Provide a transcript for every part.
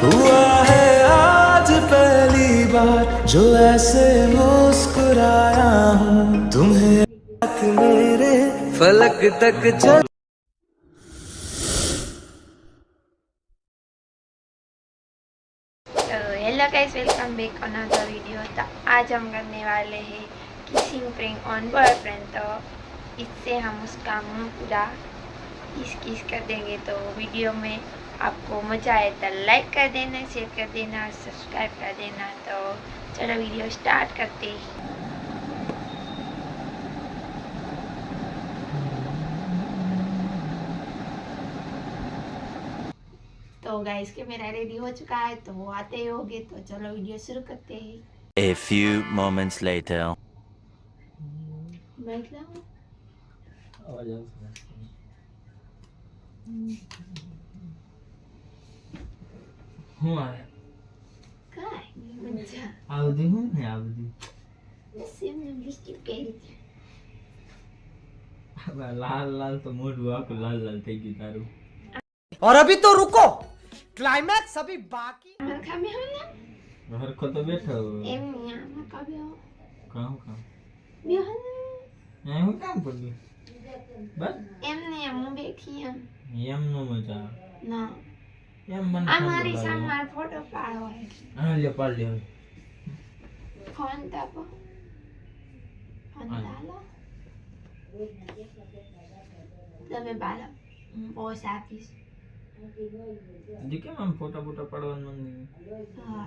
हुआ है आज पहली बार जो ऐसे मुस्कुराया हूँ तुम्हें तक मेरे फलक तक चल। Hello guys, welcome back another video. तो आज हम करने वाले हैं किसिंग प्रैंक ऑन बॉयफ्रेंड। तो इससे हम उसका मुंह पूरा किस कर देंगे। तो वीडियो में आपको मजा आए तो लाइक कर देना, शेयर कर देना और सब्सक्राइब कर देना। तो चलो वीडियो स्टार्ट करते हैं। तो गाइस के मेरा रेडी हो चुका है, तो वो आते ही होंगे। तो चलो वीडियो शुरू करते हैं। A few moments later. मतलब હું આવે કાંઈ મજા આ બધું હું ને આ બધું સેમને લિપસ્ટિક પહેરી છે। લાલ લાલ તો મોઢું આખું લાલ લાલ થઈ ગયું તારું। और अभी तो रुको, क्लाइमैक्स अभी बाकी। આમાં ખાબે હો ને હરખો તો બેઠો એમ નહીં, આમાં ખાબે હો કામ કામ બે હો ને એ હું કામ પડ્યું બસ એમ નહીં, હું બેઠી એમ એમ નો મજા ના એમ મને આ મારી સામે મારો ફોટો પાડો છે। હા લે પાડ લે ફોન તાપો, ફોન તાલો તમે બાલો, હું પોસ આપીશ। જી કેમ આમ ફોટા ફોટા પાડવાનું મન હા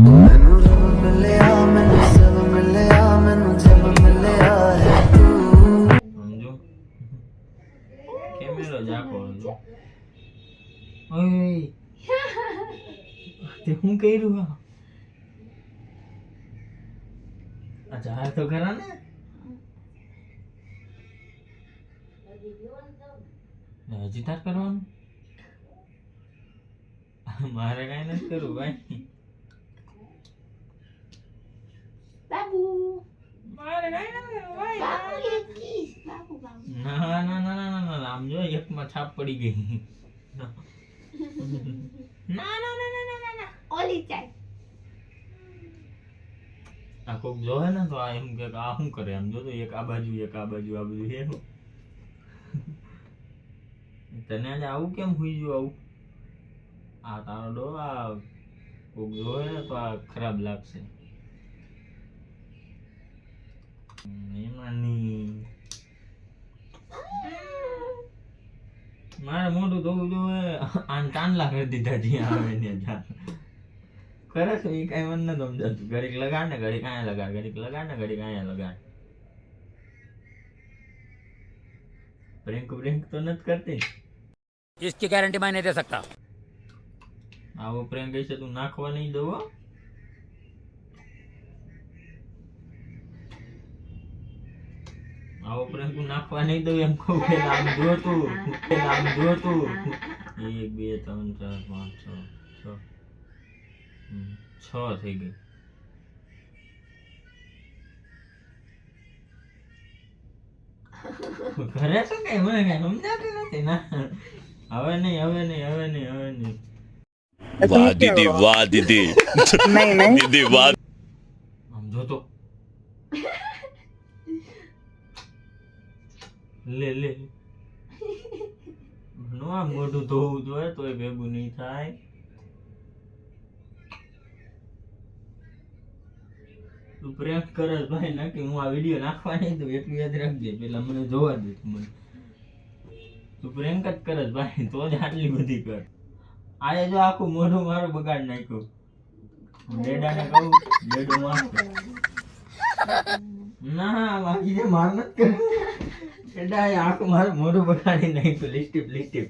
मैनू रब मिलिया मैनू सब मिलिया मैनू जब मिलिया है तू। સમજો કેમેરો જાકો જો ઓય તે હું કર્યું આ જા તો ખરા ને હજી તાર કરવાનું મારે કઈ નથી કરવું ભાઈ બાબુ મારે કઈ નથી કરવું ભાઈ બાબુ એક કિસ બાબુ બાબુ ના ના ના ના ના ના આમ જો એકમાં છાપ પડી ગઈ ના ના ના ના ના ના ના ઓલી ચાલ આ કોક જોહે ને તો આ એમ કે આ શું કરે આમ જો તો એક આ બાજુ એક આ બાજુ આ બધું હે તને આજે આવું કેમ હુઈ ગયું આવું આ તારો ડો આ કોક જોહે ને તો આ ખરાબ લાગશે એમાં ની મારે મોઢું ધોવું જોઈએ આને ચાંદલા કરી દીધા જ્યાં આવે ને જ્યાં ખરે છે એ કઈ મને નથી સમજાતું ઘડીક લગાડ ને ઘડીક આયા લગાડ ઘડીક લગાડ ને ઘડીક આયા લગાડ પ્રેન્ક તો નથી કરતી इसकी गारंटी मैं नहीं दे सकता। આવો પ્રેન્ક હશે તું નાખવા નહીં દઉં હો આવો પ્રેન્ક તું નાખવા નહીં દઉં એમ કહું કે આમ જોતું 1 2 3 4 5 6 6 થઈ ગઈ ઘરે તો કઈ મને કઈ સમજાતું નથી ના હવે નહીં वाह दीदी वाह दीदी दीदी वाह આમ જોતો લે નો આ મોઢું ધોવું જોઈએ તો એ ભેગું નહીં થાય તું પ્રેમ કરસ ભાઈ નાખી હું આ વિડીયો નાખવા નહીં તો એટલું યાદ રાખજે પેલા મને જોવા દે મને તું પ્રેમ જ કરસ ભાઈ તો જ આટલી બધી કર આજે જો આખું મોઢું મારું બગાડ નાખ્યું ડેડાને કહું ડેડો માર ના બાકી જે માર નથી કર ડેડા આખું મારું મોઢું બગાડી નાખ્યું લિસ્ટિપ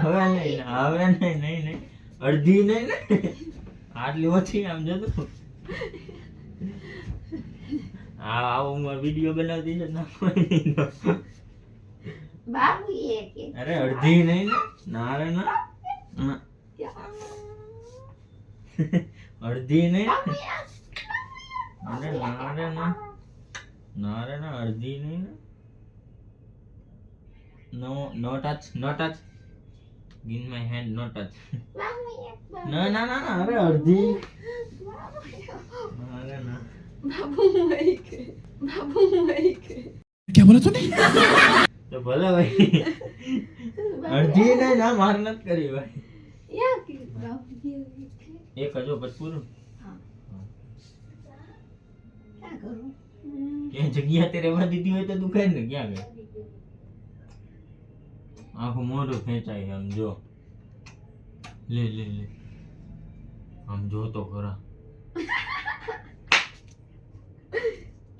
હવે નહીં અડધી નહીં ને આટલી ઓછી આમ જતું હા આવો હું વિડીયો બનાવતી છે નાખવાની બાબુ એક અરે અડધી નહીં ને ના રે ના અડધી નહીં અરે ના રે ના અડધી નહીં ને નો ટચ गिन माय हैंड नो टच મામુ એક બાબુ ના ના ના ના અરે અડધી અરે ના બાબુ મરી ગઈ બાબુ મરી ગઈ તો ભલે ભાઈ અડધી ને ના માર નત કરી ભાઈ યા કે બાબુ ગયો એક હજો પછી પૂરું ક્યાં કરું ક્યાં જગ્યા તે રહેવા દીધી હોય તો તું કઈ ને ક્યાં ગઈ આખું મોઢું ખેંચાય આમ જો લે લે લે આમ જો તો ખરા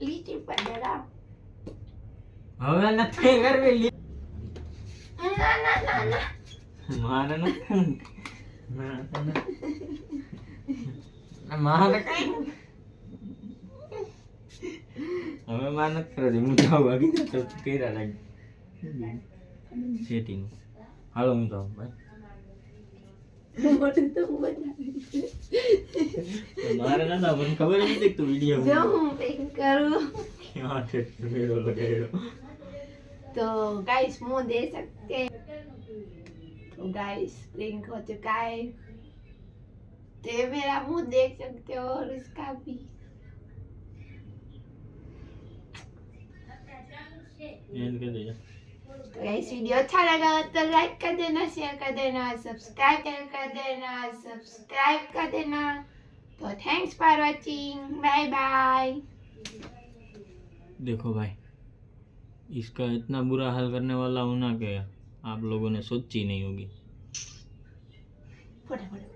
લીટી પર ડરા હવે નથી કરવી લી- ના ના ના ના મારે નથી ના તો નથી. ના, મારે કઈ હવે મારે નથી કરવી હું જાઉં વાગી તો કર્યા લાગી સેટિંગ હાલો હું જાઉં ભાઈ મોટું તો બનાવી મારે ના મને ખબર જ નથી કે તું વિડીયો જો હું પેક કરું ક્યાં છે મેળો લગાડ્યો तो गाइस मुंह दे सकते हैं तो गाइस प्रिंक हो चुका है तो ये मेरा मुंह देख सकते हो और उसका भी एंड कर दे तो गाइस वीडियो अच्छा लगा हो तो लाइक कर देना शेयर कर देना सब्सक्राइब कर देना तो thanks for watching bye bye देखो भाई इसका इतना बुरा हाल करने वाला हूं ना कि आप लोगों ने सोची नहीं होगी फटाफट